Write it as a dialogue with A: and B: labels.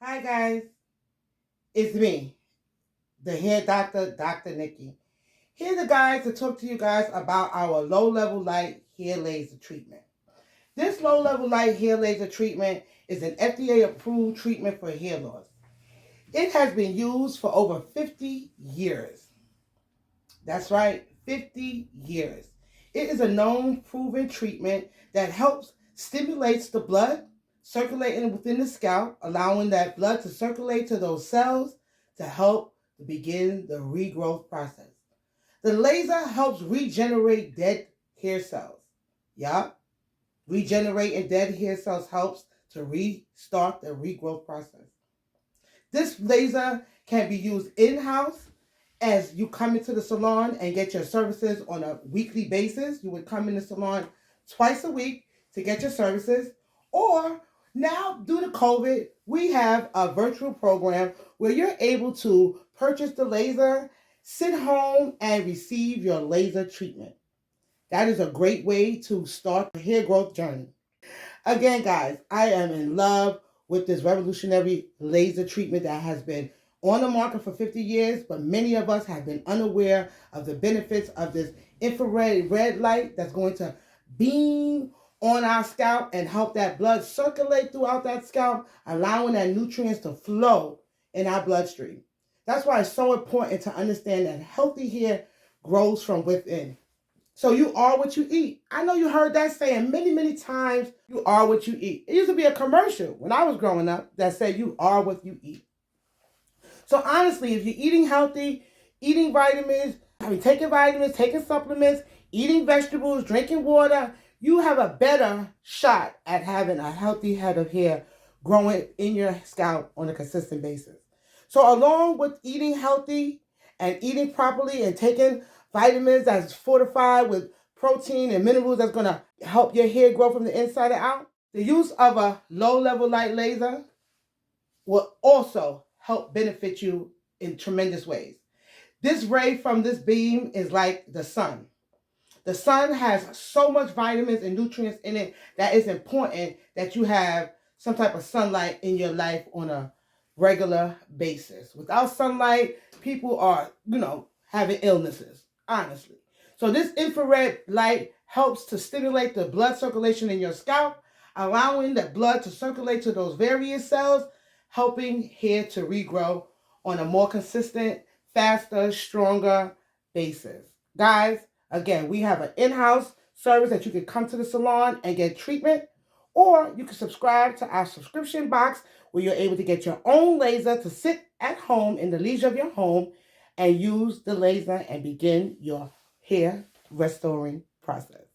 A: Hi guys, it's me, the hair doctor, Dr. Nikki. Here the guys to talk to you guys about our low-level light hair laser treatment. This low-level light hair laser treatment is an FDA-approved treatment for hair loss. It has been used for over 50 years. That's right, 50 years. It is a known, proven treatment that helps stimulates the blood circulating within the scalp, allowing that blood to circulate to those cells to help to begin the regrowth process. The laser helps regenerate dead hair cells. Yeah, regenerating dead hair cells helps to restart the regrowth process. This laser can be used in-house as you come into the salon and get your services on a weekly basis. You would come in the salon twice a week to get your services. Or now, due to COVID, we have a virtual program where you're able to purchase the laser, sit home, and receive your laser treatment. That is a great way to start the hair growth journey. Again, guys, I am in love with this revolutionary laser treatment that has been on the market for 50 years, but many of us have been unaware of the benefits of this infrared red light that's going to beam on our scalp and help that blood circulate throughout that scalp, allowing that nutrients to flow in our bloodstream. That's why it's so important to understand that healthy hair grows from within. So you are what you eat. I know you heard that saying many, many times, you are what you eat. It used to be a commercial when I was growing up that said you are what you eat. So honestly, if you're eating healthy, eating vitamins, taking supplements, eating vegetables, drinking water, you have a better shot at having a healthy head of hair growing in your scalp on a consistent basis. So along with eating healthy and eating properly and taking vitamins that's fortified with protein and minerals that's going to help your hair grow from the inside out, the use of a low-level light laser will also help benefit you in tremendous ways. This ray from this beam is like the sun. The sun has so much vitamins and nutrients in it that it's important that you have some type of sunlight in your life on a regular basis. Without sunlight, people are, having illnesses, honestly. So this infrared light helps to stimulate the blood circulation in your scalp, allowing the blood to circulate to those various cells, helping hair to regrow on a more consistent, faster, stronger basis. Guys, again, we have an in-house service that you can come to the salon and get treatment, or you can subscribe to our subscription box where you're able to get your own laser to sit at home in the leisure of your home and use the laser and begin your hair restoring process.